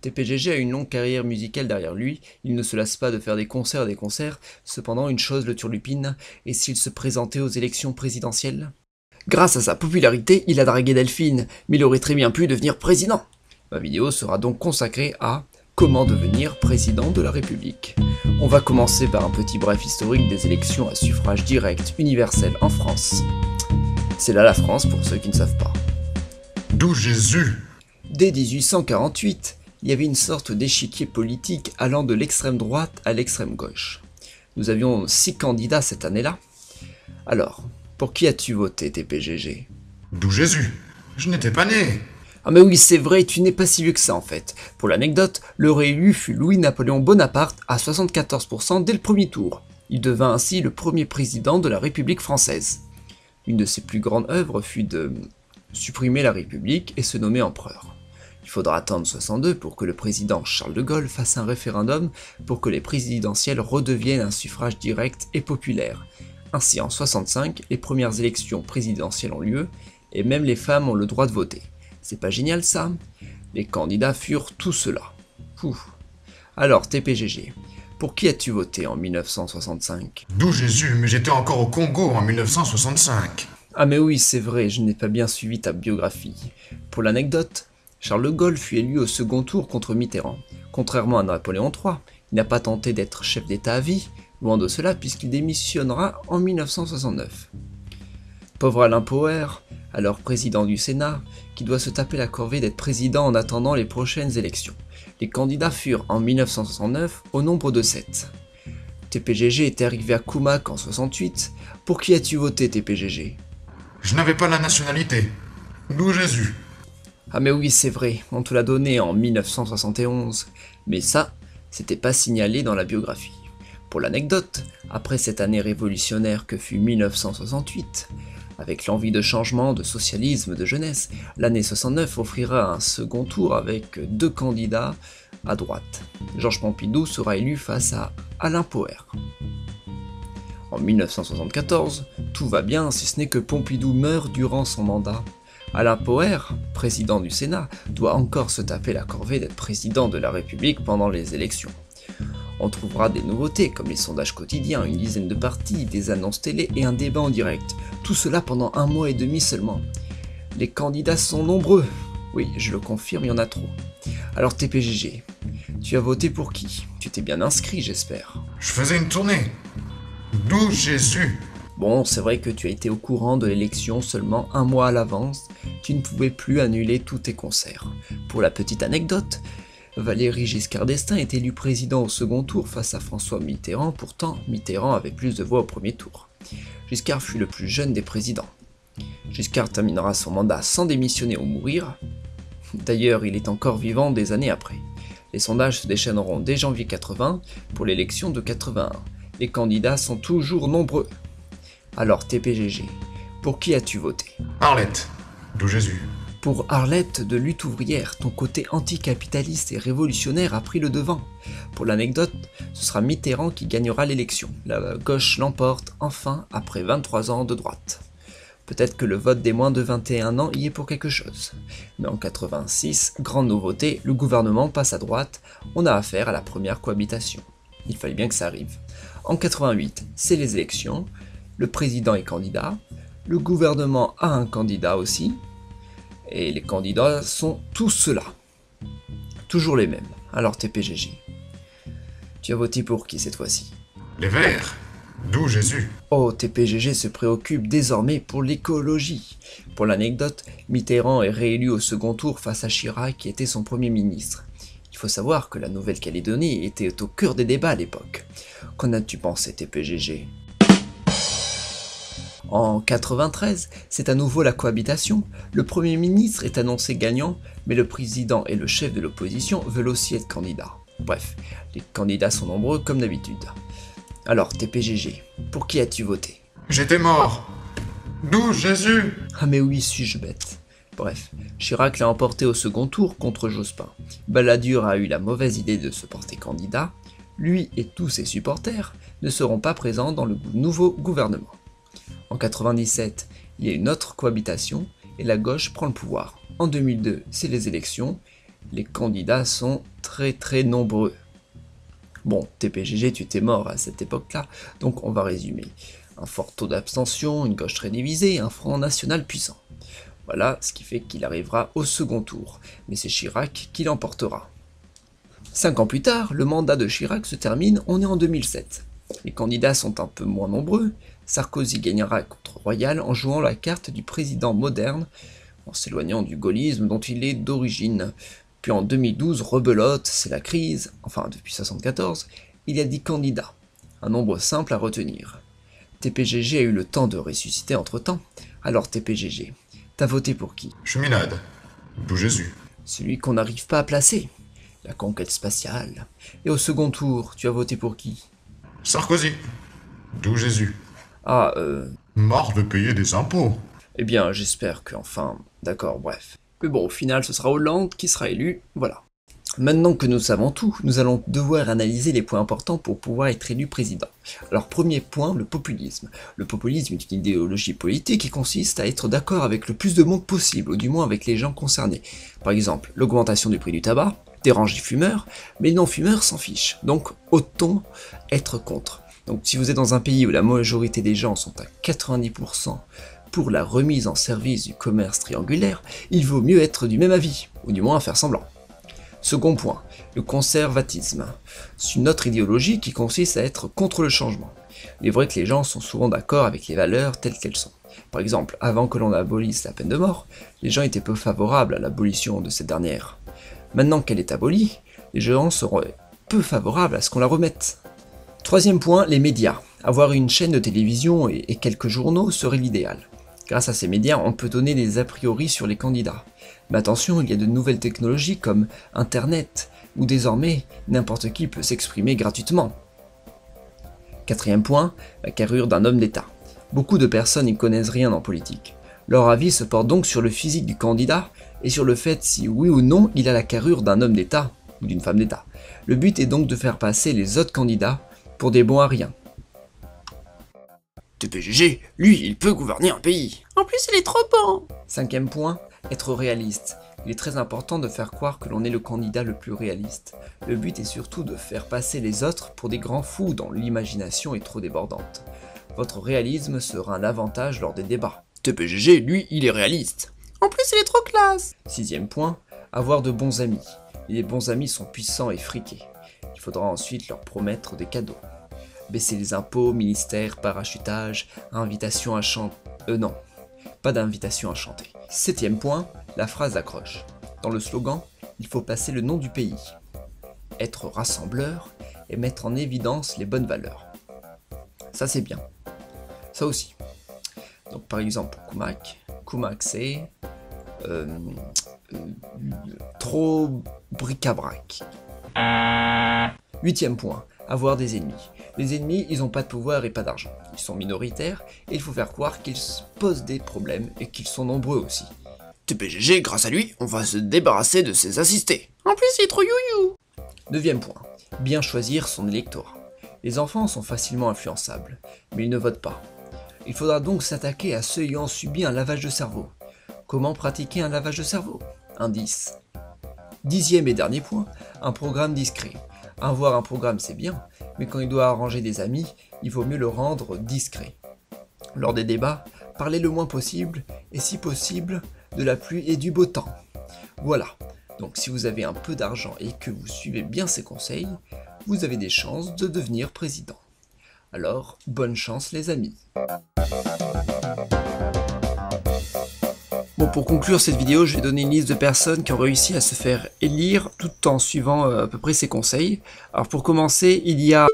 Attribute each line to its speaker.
Speaker 1: TPGG a une longue carrière musicale derrière lui, il ne se lasse pas de faire des concerts et des concerts, cependant une chose le turlupine, et s'il se présentait aux élections présidentielles? Grâce à sa popularité, il a dragué Delphine, mais il aurait très bien pu devenir président. Ma vidéo sera donc consacrée à comment devenir président de la République. On va commencer par un petit bref historique des élections à suffrage direct universel en France. C'est là la France pour ceux qui ne savent pas.
Speaker 2: D'où Jésus?
Speaker 1: Dès 1848, il y avait une sorte d'échiquier politique allant de l'extrême droite à l'extrême gauche. Nous avions 6 candidats cette année-là. Alors, pour qui as-tu voté, TPGG?
Speaker 2: D'où Jésus? Je n'étais pas né.
Speaker 1: Ah mais oui, c'est vrai, tu n'es pas si vieux que ça en fait. Pour l'anecdote, le réélu fut Louis-Napoléon Bonaparte à 74% dès le premier tour. Il devint ainsi le premier président de la République française. Une de ses plus grandes œuvres fut de supprimer la République et se nommer empereur. Il faudra attendre 62 pour que le président Charles de Gaulle fasse un référendum pour que les présidentielles redeviennent un suffrage direct et populaire. Ainsi en 65, les premières élections présidentielles ont lieu et même les femmes ont le droit de voter. C'est pas génial ça? Les candidats furent tous ceux-là. Alors TPGG, pour qui as-tu voté en 1965?
Speaker 2: D'où Jésus? Mais j'étais encore au Congo en 1965.
Speaker 1: Ah mais oui, c'est vrai, je n'ai pas bien suivi ta biographie. Pour l'anecdote, Charles de Gaulle fut élu au second tour contre Mitterrand. Contrairement à Napoléon III, il n'a pas tenté d'être chef d'État à vie, loin de cela puisqu'il démissionnera en 1969. Pauvre Alain Poher, alors président du Sénat, qui doit se taper la corvée d'être président en attendant les prochaines élections. Les candidats furent en 1969 au nombre de 7. TPGG était arrivé à Koumak en 68. Pour qui as-tu voté, TPGG?
Speaker 2: Je n'avais pas la nationalité. D'où Jésus?
Speaker 1: Ah mais oui, c'est vrai, on te l'a donné en 1971. Mais ça, c'était pas signalé dans la biographie. Pour l'anecdote, après cette année révolutionnaire que fut 1968, avec l'envie de changement, de socialisme, de jeunesse, l'année 69 offrira un second tour avec 2 candidats à droite. Georges Pompidou sera élu face à Alain Poher. En 1974, tout va bien si ce n'est que Pompidou meurt durant son mandat. Alain Poher, président du Sénat, doit encore se taper la corvée d'être président de la République pendant les élections. On trouvera des nouveautés comme les sondages quotidiens, une dizaine de partis, des annonces télé et un débat en direct. Tout cela pendant 1 mois et demi seulement. Les candidats sont nombreux. Oui, je le confirme, il y en a trop. Alors TPGG, tu as voté pour qui? Tu t'es bien inscrit, j'espère.
Speaker 2: Je faisais une tournée. D'où Jésus?
Speaker 1: Bon, c'est vrai que tu as été au courant de l'élection seulement 1 mois à l'avance. Tu ne pouvais plus annuler tous tes concerts. Pour la petite anecdote, Valéry Giscard d'Estaing est élu président au second tour face à François Mitterrand, pourtant Mitterrand avait plus de voix au premier tour. Giscard fut le plus jeune des présidents. Giscard terminera son mandat sans démissionner ou mourir. D'ailleurs, il est encore vivant des années après. Les sondages se déchaîneront dès janvier 80 pour l'élection de 81. Les candidats sont toujours nombreux. Alors TPGG, pour qui as-tu voté?
Speaker 2: Arlette. D'où Jésus?
Speaker 1: Pour Arlette de Lutte ouvrière, ton côté anticapitaliste et révolutionnaire a pris le devant. Pour l'anecdote, ce sera Mitterrand qui gagnera l'élection. La gauche l'emporte enfin après 23 ans de droite. Peut-être que le vote des moins de 21 ans y est pour quelque chose. Mais en 86, grande nouveauté, le gouvernement passe à droite, on a affaire à la première cohabitation. Il fallait bien que ça arrive. En 88, c'est les élections, le président est candidat, le gouvernement a un candidat aussi, et les candidats sont tous ceux-là. Toujours les mêmes. Alors TPGG, tu as voté pour qui cette fois-ci?
Speaker 2: Les Verts. D'où Jésus?
Speaker 1: Oh, TPGG se préoccupe désormais pour l'écologie. Pour l'anecdote, Mitterrand est réélu au second tour face à Chirac qui était son premier ministre. Il faut savoir que la Nouvelle-Calédonie était au cœur des débats à l'époque. Qu'en as-tu pensé, TPGG? En 93, c'est à nouveau la cohabitation. Le Premier ministre est annoncé gagnant, mais le président et le chef de l'opposition veulent aussi être candidats. Bref, les candidats sont nombreux comme d'habitude. Alors, TPGG, pour qui as-tu voté?
Speaker 2: J'étais mort. D'où Jésus?
Speaker 1: Ah mais oui, suis-je bête. Bref, Chirac l'a emporté au second tour contre Jospin. Balladur a eu la mauvaise idée de se porter candidat. Lui et tous ses supporters ne seront pas présents dans le nouveau gouvernement. En 97, il y a une autre cohabitation et la gauche prend le pouvoir. En 2002, c'est les élections les candidats sont très nombreux. Bon, TPGG, tu t'es mort à cette époque-là, donc on va résumer. Un fort taux d'abstention, une gauche très divisée, un Front National puissant. Voilà ce qui fait qu'il arrivera au second tour, mais c'est Chirac qui l'emportera. 5 ans plus tard, le mandat de Chirac se termine, on est en 2007. Les candidats sont un peu moins nombreux, Sarkozy gagnera contre Royal en jouant la carte du président moderne, en s'éloignant du gaullisme dont il est d'origine. Puis en 2012, rebelote, c'est la crise, enfin depuis 1974, il y a 10 candidats, un nombre simple à retenir. TPGG a eu le temps de ressusciter entre-temps, alors TPGG, t'as voté pour qui?
Speaker 2: Cheminade. D'où Jésus.
Speaker 1: Celui qu'on n'arrive pas à placer, la conquête spatiale. Et au second tour, tu as voté pour qui?
Speaker 2: Sarkozy. D'où Jésus.
Speaker 1: Ah,
Speaker 2: Marre de payer des impôts.
Speaker 1: eh bien, j'espère que, enfin, d'accord, bref. Mais bon, au final, ce sera Hollande qui sera élu, voilà. Maintenant que nous savons tout, nous allons devoir analyser les points importants pour pouvoir être élu président. Alors, premier point, le populisme. Le populisme est une idéologie politique qui consiste à être d'accord avec le plus de monde possible, ou du moins avec les gens concernés. Par exemple, l'augmentation du prix du tabac dérange les fumeurs, mais les non-fumeurs s'en fichent. Donc, autant être contre. Donc, si vous êtes dans un pays où la majorité des gens sont à 90% pour la remise en service du commerce triangulaire, il vaut mieux être du même avis, ou du moins faire semblant. Second point, le conservatisme. C'est une autre idéologie qui consiste à être contre le changement. Il est vrai que les gens sont souvent d'accord avec les valeurs telles qu'elles sont. Par exemple, avant que l'on abolisse la peine de mort, les gens étaient peu favorables à l'abolition de cette dernière. Maintenant qu'elle est abolie, les gens seront peu favorables à ce qu'on la remette. Troisième point, les médias. Avoir une chaîne de télévision et quelques journaux serait l'idéal. Grâce à ces médias, on peut donner des a priori sur les candidats. Mais attention, il y a de nouvelles technologies comme Internet, où désormais n'importe qui peut s'exprimer gratuitement. Quatrième point, la carrure d'un homme d'État. Beaucoup de personnes n'y connaissent rien en politique. Leur avis se porte donc sur le physique du candidat et sur le fait si oui ou non il a la carrure d'un homme d'État ou d'une femme d'État. Le but est donc de faire passer les autres candidats pour des bons à rien. TPGG, lui, il peut gouverner un pays.
Speaker 3: En plus, il est trop bon.
Speaker 1: Cinquième point, être réaliste. Il est très important de faire croire que l'on est le candidat le plus réaliste. Le but est surtout de faire passer les autres pour des grands fous dont l'imagination est trop débordante. Votre réalisme sera un avantage lors des débats. TPGG, lui, il est réaliste.
Speaker 3: En plus, il est trop classe.
Speaker 1: Sixième point, avoir de bons amis. Les bons amis sont puissants et friqués. Il faudra ensuite leur promettre des cadeaux. Baisser les impôts, ministère, parachutage, invitation à chanter... non, pas d'invitation à chanter. Septième point, la phrase accroche. Dans le slogan, il faut passer le nom du pays. Être rassembleur et mettre en évidence les bonnes valeurs. Ça c'est bien. Ça aussi. Donc par exemple, Kumak c'est... trop bric-à-brac. Huitième point, avoir des ennemis. Les ennemis, ils n'ont pas de pouvoir et pas d'argent. Ils sont minoritaires et il faut faire croire qu'ils se posent des problèmes et qu'ils sont nombreux aussi. TPGG, grâce à lui, on va se débarrasser de ses assistés.
Speaker 3: En plus, il est trop you-you.
Speaker 1: Neuvième point, bien choisir son électorat. Les enfants sont facilement influençables, mais ils ne votent pas. Il faudra donc s'attaquer à ceux ayant subi un lavage de cerveau. Comment pratiquer un lavage de cerveau? Indice. Dixième et dernier point, un programme discret. Avoir un programme c'est bien, mais quand il doit arranger des amis, il vaut mieux le rendre discret. Lors des débats, parlez le moins possible, et si possible, de la pluie et du beau temps. Voilà, donc si vous avez un peu d'argent et que vous suivez bien ces conseils, vous avez des chances de devenir président. Alors, bonne chance les amis. Bon, pour conclure cette vidéo, je vais donner une liste de personnes qui ont réussi à se faire élire tout en suivant à peu près ces conseils. Alors pour commencer, il y a